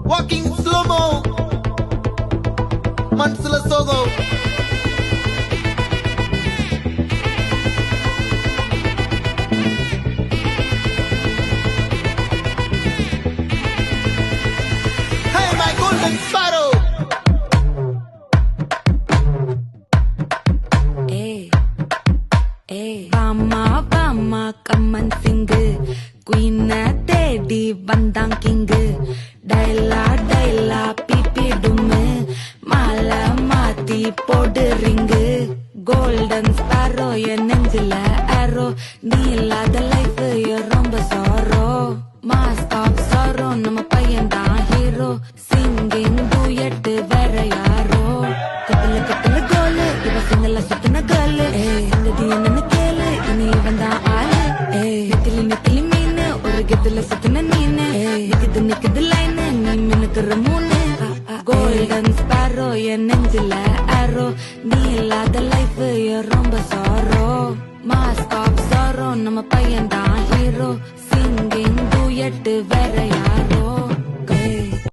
Walking slow-mo, மனசுல சோகம். Hey my golden sparrow. Bama come and sing. Queen தேடி வந்தான் கிங்கு. டைலா பிபி டும்மு. மாலை மாத்தி போடு ரிங்கு. கோல்டன் ஸ்பாரோ என் நெஞ்சில ஆரோ. நீ இல்லாத லைஃப் ரொம்ப சாரோ. மாஸ்க் ஆஃப் சாரோ நம்ம பையன் தான் ஹீரோ. சிங்கிங் டூயட் வேற யாரோ. கட்டுல கோலு இவ சிங்கல சுத்தின கேர்ளு. சங்கதி என்னன்னு கேளு இனி இவன் தான் ஆளு. நெத்திலி மீனு ஒரு கெத்துல சுத்தின நீனு. நிக்குது லைனு நீ மினுக்குற மூணு. கோல்டன் ஸ்பாரோ என் நெஞ்சில ஆரோ. நீ இல்லாத லைஃப் ரொம்ப சாரோ. மாஸ்க் ஆஃப் சாரோ நம்ம பையன் தான் ஹீரோ. சிங்கிங் டூயட் வேற யாரோ.